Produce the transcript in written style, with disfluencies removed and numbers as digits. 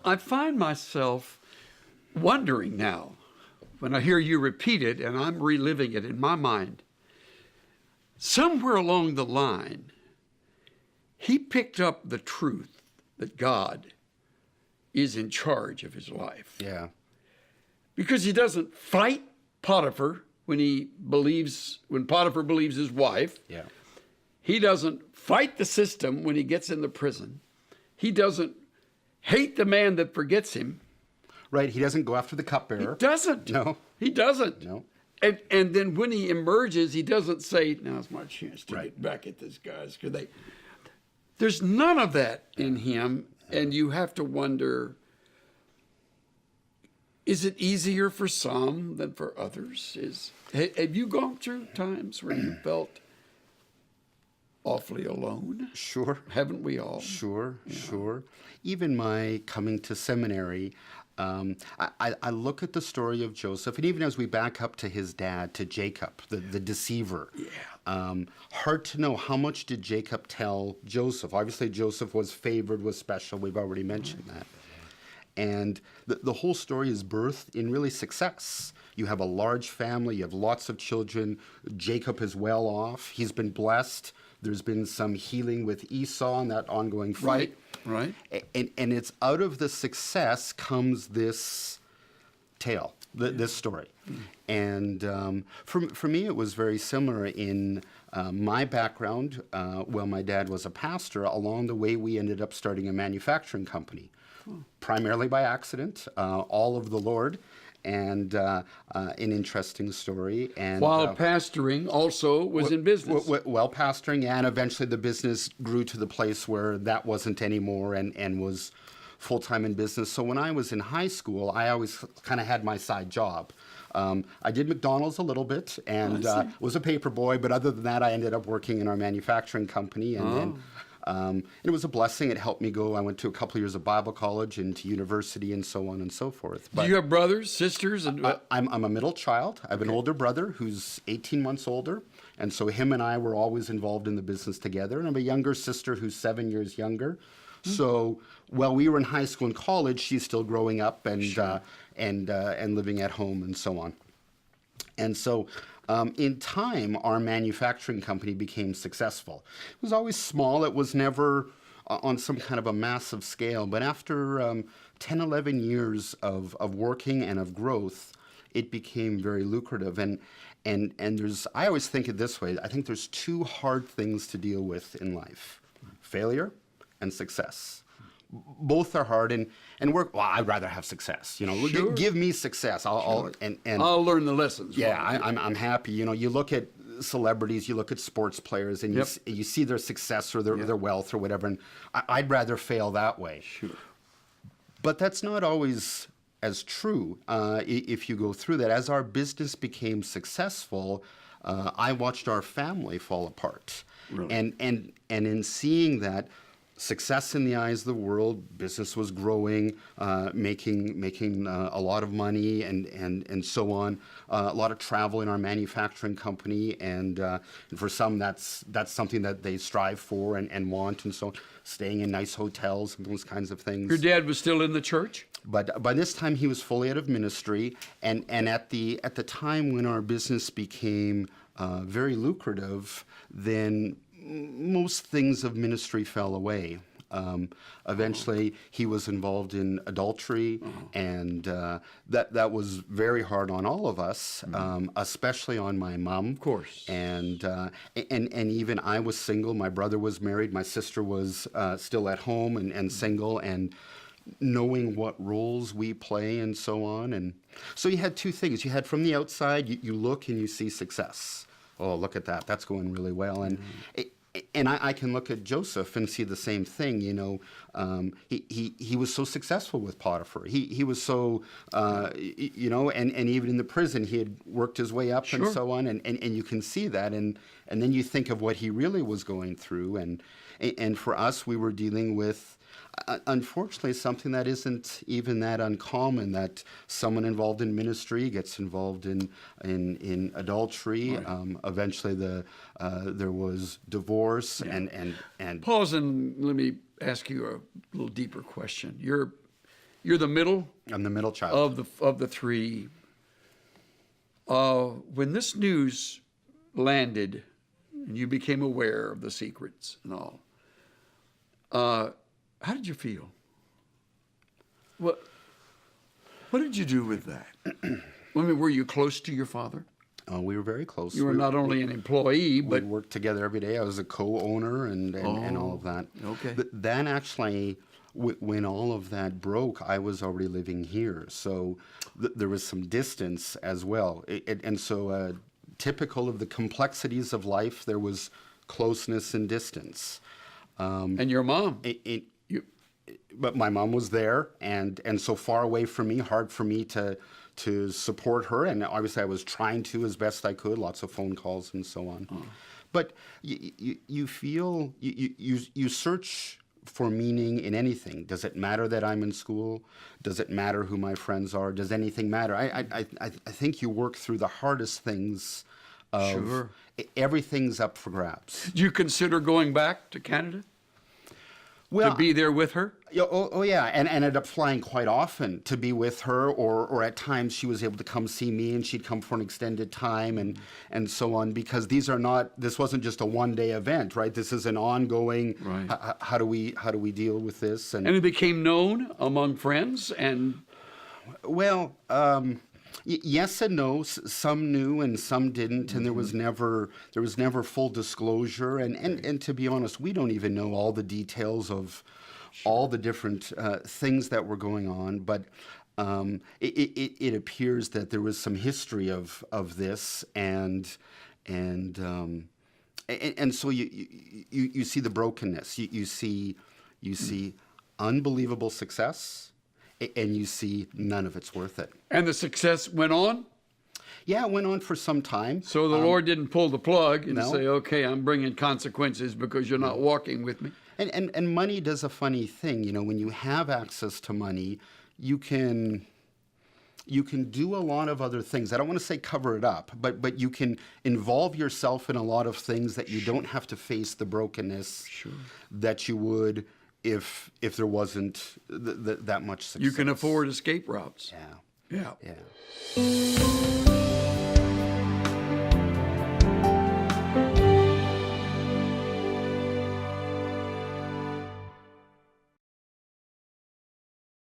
I find myself wondering now when I hear you repeat it and I'm reliving it in my mind. Somewhere along the line, he picked up the truth that God is in charge of his life. Yeah. Because he doesn't fight Potiphar when Potiphar believes his wife. Yeah. He doesn't fight the system when he gets in the prison. He doesn't hate the man that forgets him. Right. He doesn't go after the cupbearer. He doesn't. No. He doesn't. No. And then when he emerges, he doesn't say, now's my chance to get back at these guys. There's none of that in him. And you have to wonder, is it easier for some than for others? Have you gone through times where you felt awfully alone? Sure. Haven't we all? Sure. Even my coming to seminary, I look at the story of Joseph, and even as we back up to his dad, to Jacob, the deceiver. Yeah. Hard to know, how much did Jacob tell Joseph? Obviously, Joseph was favored, was special. We've already mentioned that. And the whole story is birthed in really success. You have a large family, you have lots of children. Jacob is well off. He's been blessed. There's been some healing with Esau and that ongoing fight. Right. And it's out of the success comes this tale, this story. And for me, it was very similar in my background. My dad was a pastor. Along the way, we ended up starting a manufacturing company, primarily by accident, all of the Lord. And an interesting story. And while pastoring also was in business. Well, pastoring, and eventually the business grew to the place where that wasn't anymore and was full-time in business. So when I was in high school, I always kind of had my side job. I did McDonald's a little bit and was a paper boy, but other than that, I ended up working in our manufacturing company. And then it was a blessing. It helped me go. I went to a couple of years of Bible college and to university and so on and so forth. But do you have brothers, sisters? I'm a middle child. I have an older brother who's 18 months older. And so him and I were always involved in the business together. And I have a younger sister who's 7 years younger. So while we were in high school and college, she's still growing up and living at home and so on. And so in time, our manufacturing company became successful. It was always small. It was never on some kind of a massive scale. But after 10, 11 years of working and of growth, it became very lucrative. And I always think it this way. I think there's two hard things to deal with in life: failure and success. Both are hard, and work. Well, I'd rather have success. Sure. Give me success. I'll learn the lessons. Yeah, I'm happy. You look at celebrities, you look at sports players, and you see their success or their wealth or whatever. And I'd rather fail that way. Sure. But that's not always as true. If you go through that, as our business became successful, I watched our family fall apart. Really? And in seeing that, success in the eyes of the world, business was growing, making a lot of money and so on. A lot of travel in our manufacturing company, and for some that's something that they strive for and want, and so on. Staying in nice hotels and those kinds of things. Your dad was still in the church? But by this time he was fully out of ministry, and at the time when our business became very lucrative, then most things of ministry fell away. Eventually, he was involved in adultery, and that was very hard on all of us, especially on my mom. Of course. And even I was single. My brother was married. My sister was still at home and single, and knowing what roles we play and so on. And so you had two things. You had from the outside, you look and you see success. Oh, look at that. That's going really well. And I can look at Joseph and see the same thing. He was so successful with Potiphar. He was so, and even in the prison, he had worked his way up and so on. And you can see that. And then you think of what he really was going through. And for us, we were dealing with, unfortunately, something that isn't even that uncommon, that someone involved in ministry gets involved in adultery. Right. Eventually, there was divorce and pause and let me ask you a little deeper question. Your You're the middle I'm the middle child. of the three. When this news landed and you became aware of the secrets and all, how did you feel? What did you do with that? I mean, were you close to your father? We were very close. You were not only an employee, we but worked together every day. I was a co-owner and all of that. Okay. Then actually, when all of that broke, I was already living here, so there was some distance as well. And so, typical of the complexities of life, there was closeness and distance. and your mom. You, But my mom was there, and so far away from me, hard for me to support her. And obviously, I was trying to as best I could, lots of phone calls and so on. But you feel you search for meaning in anything. Does it matter that I'm in school? Does it matter who my friends are? Does anything matter? I think you work through the hardest things. Sure. Everything's up for grabs. do you consider going back to Canada Well, to be there with her? yeah, and ended up flying quite often to be with her, or at times she was able to come see me, and she'd come for an extended time, and so on. Because this wasn't just a one-day event, right? This is an ongoing. Right. How do we deal with this? And it became known among friends and Well, yes and no. Some knew and some didn't, and there was never full disclosure. And to be honest, we don't even know all the details of all the different things that were going on. But it appears that there was some history of this, and so you see the brokenness. You see unbelievable success. And you see none of it's worth it. the success went on. Yeah, it went on for some time. So the Lord didn't pull the plug and No. say, "Okay, I'm bringing consequences because you're not walking with me." And money does a funny thing. You know, when you have access to money, you can do a lot of other things. I don't want to say cover it up, but you can involve yourself in a lot of things that you don't have to face the brokenness that you would if there wasn't that much success. You can afford escape routes. Yeah. Yeah. Yeah.